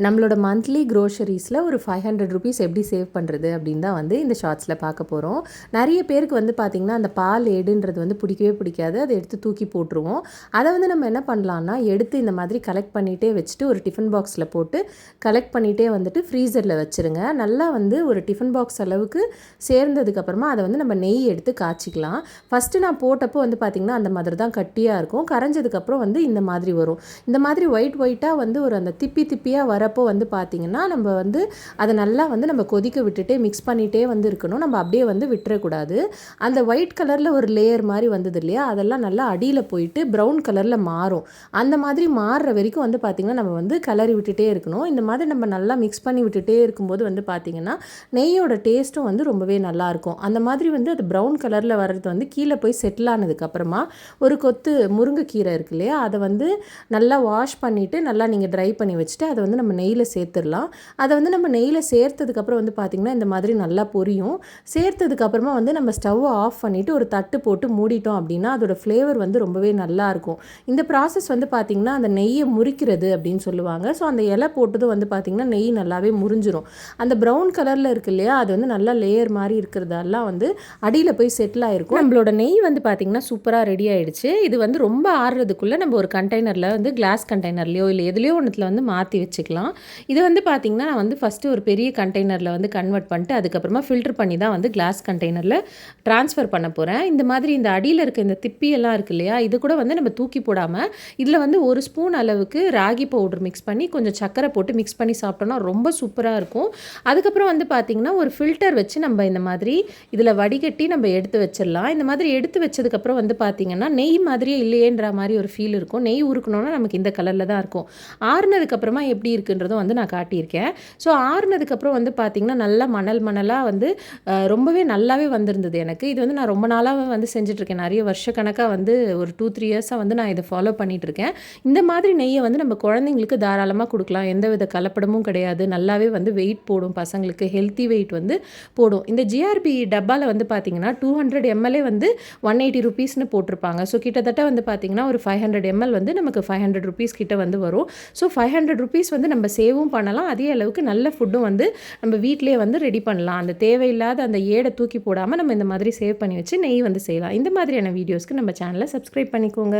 நம்மளோட மந்த்லி க்ரோசரிஸில் ஒரு ₹500 எப்படி சேவ் பண்ணுறது அப்படின்னு தான் வந்து இந்த ஷார்ட்ஸில் பார்க்க போகிறோம். நிறைய பேருக்கு வந்து பார்த்திங்கன்னா அந்த பால் ஏடுன்றது வந்து பிடிக்கவே பிடிக்காது. அதை எடுத்து தூக்கி போட்டுருவோம். அதை வந்து நம்ம என்ன பண்ணலான்னா எடுத்து இந்த மாதிரி கலெக்ட் பண்ணிகிட்டே வச்சுட்டு ஒரு டிஃபன் பாக்ஸில் போட்டு கலெக்ட் பண்ணிகிட்டே வந்துட்டு ஃப்ரீசரில் வச்சுருங்க. நல்லா வந்து ஒரு டிஃபன் பாக்ஸ் அளவுக்கு சேர்ந்ததுக்கப்புறமா அதை வந்து நம்ம நெய் எடுத்து காய்ச்சிக்கலாம். ஃபஸ்ட்டு நான் போட்டப்போ வந்து பார்த்திங்கன்னா அந்த மாதிரி தான் கட்டியாக இருக்கும். கரைஞ்சதுக்கப்புறம் வந்து இந்த மாதிரி வரும். இந்த மாதிரி ஒயிட்டாக வந்து ஒரு அந்த திப்பியாக வரப்போ வந்து பார்த்திங்கன்னா நம்ம வந்து அதை நல்லா வந்து நம்ம கொதிக்க விட்டுட்டே மிக்ஸ் பண்ணிகிட்டே வந்து இருக்கணும். நம்ம அப்படியே வந்து விட்டுறக்கூடாது. அந்த ஒயிட் கலரில் ஒரு லேயர் மாதிரி வந்தது இல்லையா, அதெல்லாம் நல்லா அடியில் போயிட்டு ப்ரௌன் கலரில் மாறும். அந்த மாதிரி மாறுற வரைக்கும் வந்து பார்த்திங்கன்னா நம்ம வந்து கலரி விட்டுட்டே இருக்கணும். இந்த மாதிரி நம்ம நல்லா மிக்ஸ் பண்ணி விட்டுட்டே இருக்கும்போது வந்து பார்த்திங்கன்னா நெய்யோட டேஸ்ட்டும் வந்து ரொம்பவே நல்லாயிருக்கும். அந்த மாதிரி வந்து அது ப்ரௌன் கலரில் வர்றது வந்து கீழே போய் செட்டில் ஆனதுக்கப்புறமா ஒரு கொத்து முருங்கைக்கீரை இருக்கு இல்லையா, அதை வந்து நல்லா வாஷ் பண்ணிவிட்டு நல்லா நீங்கள் ட்ரை பண்ணி வச்சுட்டு அதை வந்து நம்ம நெய்யில் சேர்த்துடலாம். அதை வந்து நம்ம நெய்யில் சேர்த்ததுக்கப்புறம் வந்து பார்த்திங்கன்னா இந்த மாதிரி நல்லா பொரியும். சேர்த்ததுக்கப்புறமா வந்து நம்ம ஸ்டவ்வை ஆஃப் பண்ணிவிட்டு ஒரு தட்டு போட்டு மூடிட்டோம் அப்படின்னா அதோட ஃப்ளேவர் வந்து ரொம்பவே நல்லாயிருக்கும். இந்த ப்ராசஸ் வந்து பார்த்திங்கன்னா அந்த நெய்யை முறிக்கிறது அப்படின்னு சொல்லுவாங்க. ஸோ அந்த இலை போட்டதும் வந்து பார்த்திங்கன்னா நெய் நல்லாவே முறிஞ்சிரும். அந்த ப்ரௌன் கலரில் இருக்கு இல்லையா, அது வந்து நல்லா லேயர் மாதிரி இருக்கிறதெல்லாம் வந்து அடியில் போய் செட்டில் ஆகிருக்கும். நம்மளோட நெய் வந்து பார்த்திங்கன்னா சூப்பராக ரெடி ஆகிடுச்சு. இது வந்து ரொம்ப ஆறுறதுக்குள்ளே நம்ம ஒரு கண்டெய்னரில் வந்து கிளாஸ் கண்டெய்னர்லையோ இல்லை எதுலேயோ ஒன்றுத்தில் வந்து மாற்றி வச்சுக்கலாம். இது வந்து பார்த்திங்கன்னா நான் வந்து ஃபஸ்ட்டு ஒரு பெரிய கண்டெய்னரில் வந்து கன்வெர்ட் பண்ணிட்டு அதுக்கப்புறமா ஃபில்டர் பண்ணி தான் வந்து கிளாஸ் கண்டெய்னரில் ட்ரான்ஸ்ஃபர் பண்ண போகிறேன். இந்த மாதிரி இந்த அடியில் இருக்க இந்த திப்பியெல்லாம் இருக்குது இல்லையா, இது கூட வந்து நம்ம தூக்கி போடாமல் இதில் வந்து ஒரு ஸ்பூன் அளவுக்கு ராகி பவுடர் மிக்ஸ் பண்ணி கொஞ்சம் சர்க்கரை போட்டு மிக்ஸ் பண்ணி சாப்பிட்டோன்னா ரொம்ப சூப்பராக இருக்கும். அதுக்கப்புறம் வந்து பார்த்திங்கன்னா ஒரு ஃபில்டர் வச்சு நம்ம இந்த மாதிரி இதில் வடிகட்டி நம்ம எடுத்து வச்சிடலாம். இந்த மாதிரி எடுத்து வச்சதுக்கப்புறம் வந்து பார்த்திங்கன்னா நெய் மாதிரியே இல்லையேன்ற மாதிரி ஒரு ஃபீல் இருக்கும். நெய் உருக்கணுன்னா நமக்கு இந்த கலரில் தான் இருக்கும். ஆறுனதுக்கப்புறமா எப்படி இருக்குன்றதும் வந்து நான் காட்டியிருக்கேன். ஸோ ஆறுனதுக்கப்புறம் வந்து பார்த்திங்கன்னா நல்லா மணலாக வந்து ரொம்பவே நல்லாவே வந்திருந்தது எனக்கு. இது வந்து நான் ரொம்ப நாளாக வந்து செஞ்சிட்ருக்கேன். நிறைய வருஷக்கணக்காக வந்து ஒரு 2-3 இயர்ஸாக வந்து நான் இதை ஃபாலோ பண்ணிகிட்ருக்கேன். இந்த மாதிரி நெய்யை வந்து நம்ம குழந்தைங்களுக்கு தாராளமாக கொடுக்கலாம். எந்தவித கலப்படமும் கிடையாது. நல்லாவே வந்து வெயிட் போடும் பசங்களுக்கு, ஹெல்த்தி வெயிட் வந்து போடும். இந்த ஜிஆர்பி டப்பாவில் வந்து பார்த்திங்கன்னா 200 ml வந்து ₹180 போட்டிருப்பாங்க. ஸோ கிட்டத்தட்ட வந்து பார்த்திங்கன்னா ஒரு 500 ml வந்து நமக்கு ₹500 கிட்ட வந்து வரும். ஸோ ₹500 வந்து நம்ம சேவும் பண்ணலாம். அதே அளவுக்கு நல்ல ஃபுட்டும் வந்து நம்ம வீட்டிலே வந்து ரெடி பண்ணலாம். அந்த தேவையில்லாத அந்த ஏடை தூக்கி போடாமல் நம்ம இந்த மாதிரி சேவ் பண்ணி வச்சு நெய் வந்து செய்யலாம். இந்த மாதிரியான வீடியோஸ்க்கு நம்ம சேனலை சப்ஸ்கிரைப் பண்ணிக்கோங்க.